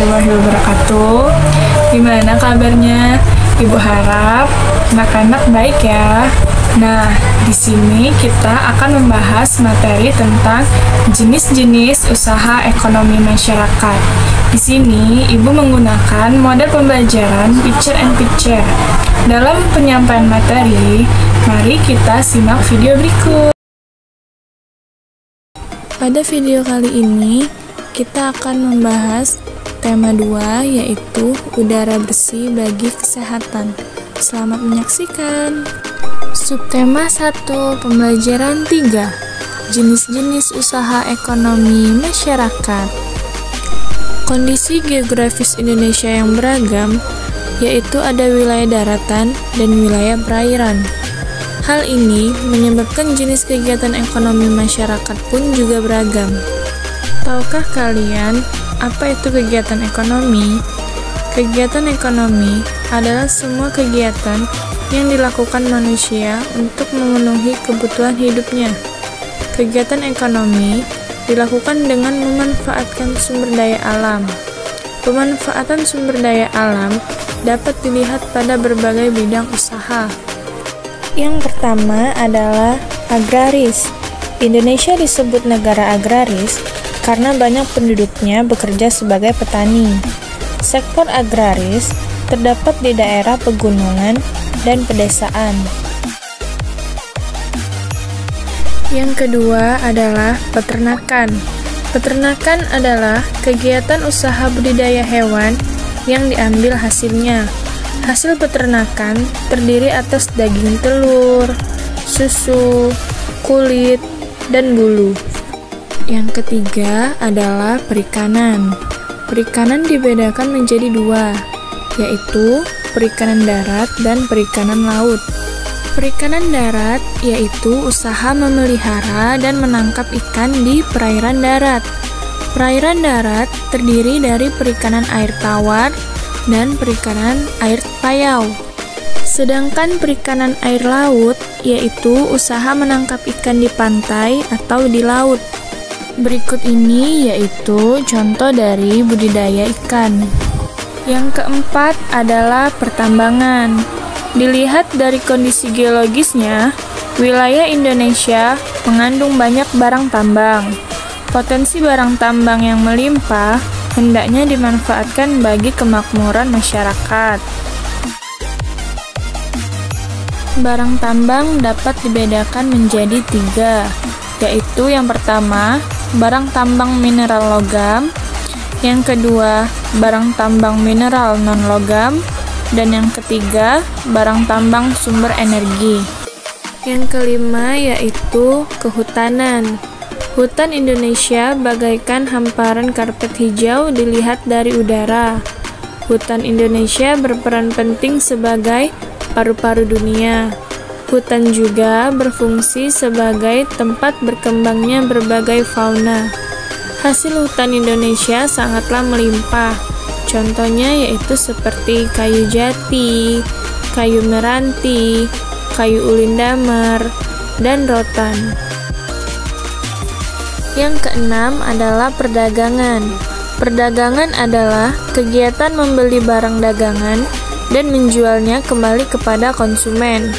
warahmatullahi wabarakatuh. Gimana kabarnya? Ibu harap anak-anak baik ya. Nah, di sini kita akan membahas materi tentang jenis-jenis usaha ekonomi masyarakat. Di sini, Ibu menggunakan model pembelajaran picture and picture. Dalam penyampaian materi, mari kita simak video berikut. Pada video kali ini, kita akan membahas tema 2, yaitu udara bersih bagi kesehatan. Selamat menyaksikan. Subtema 1, pembelajaran 3, jenis-jenis usaha ekonomi masyarakat. Kondisi geografis Indonesia yang beragam, yaitu ada wilayah daratan dan wilayah perairan. Hal ini menyebabkan jenis kegiatan ekonomi masyarakat pun juga beragam. Tahukah kalian apa itu kegiatan ekonomi? Kegiatan ekonomi adalah semua kegiatan yang dilakukan manusia untuk memenuhi kebutuhan hidupnya. Kegiatan ekonomi dilakukan dengan memanfaatkan sumber daya alam. Pemanfaatan sumber daya alam dapat dilihat pada berbagai bidang usaha. Yang pertama adalah agraris. Indonesia disebut negara agraris karena banyak penduduknya bekerja sebagai petani. Sektor agraris terdapat di daerah pegunungan dan pedesaan. Yang kedua adalah peternakan. Peternakan adalah kegiatan usaha budidaya hewan yang diambil hasilnya. Hasil peternakan terdiri atas daging telur, susu, kulit, dan bulu. Yang ketiga adalah perikanan. Perikanan dibedakan menjadi 2, yaitu perikanan darat dan perikanan laut. Perikanan darat yaitu usaha memelihara dan menangkap ikan di perairan darat. Perairan darat terdiri dari perikanan air tawar dan perikanan air payau. Sedangkan perikanan air laut yaitu usaha menangkap ikan di pantai atau di laut. Berikut ini yaitu contoh dari budidaya ikan. Yang keempat adalah pertambangan. Dilihat dari kondisi geologisnya, wilayah Indonesia mengandung banyak barang tambang. Potensi barang tambang yang melimpah hendaknya dimanfaatkan bagi kemakmuran masyarakat. Barang tambang dapat dibedakan menjadi 3, yaitu yang pertama, barang tambang mineral logam, yang kedua, barang tambang mineral non-logam, dan yang ketiga, barang tambang sumber energi. Yang kelima yaitu kehutanan. Hutan Indonesia bagaikan hamparan karpet hijau dilihat dari udara. Hutan Indonesia berperan penting sebagai paru-paru dunia. Hutan juga berfungsi sebagai tempat berkembangnya berbagai fauna. Hasil hutan Indonesia sangatlah melimpah. Contohnya yaitu seperti kayu jati, kayu meranti, kayu ulin damar, dan rotan. Yang keenam adalah perdagangan. Perdagangan adalah kegiatan membeli barang dagangan dan menjualnya kembali kepada konsumen.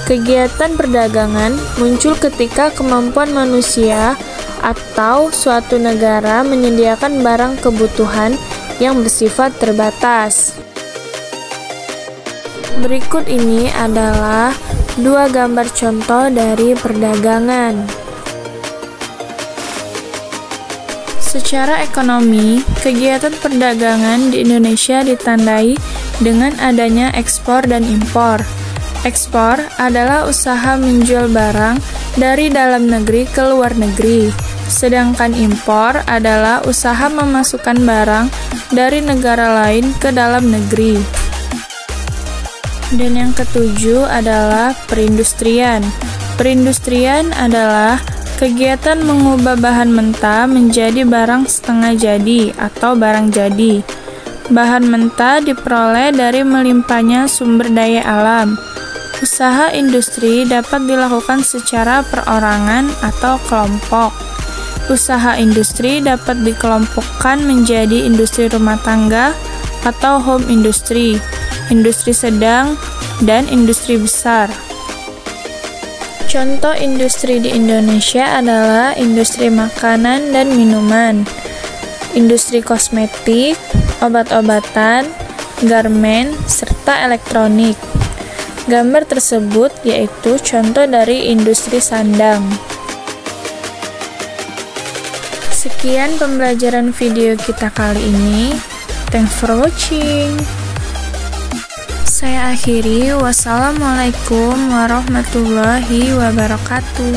Kegiatan perdagangan muncul ketika kemampuan manusia atau suatu negara menyediakan barang kebutuhan yang bersifat terbatas. Berikut ini adalah 2 gambar contoh dari perdagangan. Secara ekonomi, kegiatan perdagangan di Indonesia ditandai dengan adanya ekspor dan impor. Ekspor adalah usaha menjual barang dari dalam negeri ke luar negeri, sedangkan impor adalah usaha memasukkan barang dari negara lain ke dalam negeri. Dan yang ketujuh adalah perindustrian. Perindustrian adalah kegiatan mengubah bahan mentah menjadi barang setengah jadi atau barang jadi. Bahan mentah diperoleh dari melimpahnya sumber daya alam. Usaha industri dapat dilakukan secara perorangan atau kelompok. Usaha industri dapat dikelompokkan menjadi industri rumah tangga atau home industry, industri sedang, dan industri besar. Contoh industri di Indonesia adalah industri makanan dan minuman, industri kosmetik, obat-obatan, garmen, serta elektronik. Gambar tersebut yaitu contoh dari industri sandang. Sekian pembelajaran video kita kali ini. Thanks for watching. Saya akhiri. Wassalamualaikum warahmatullahi wabarakatuh.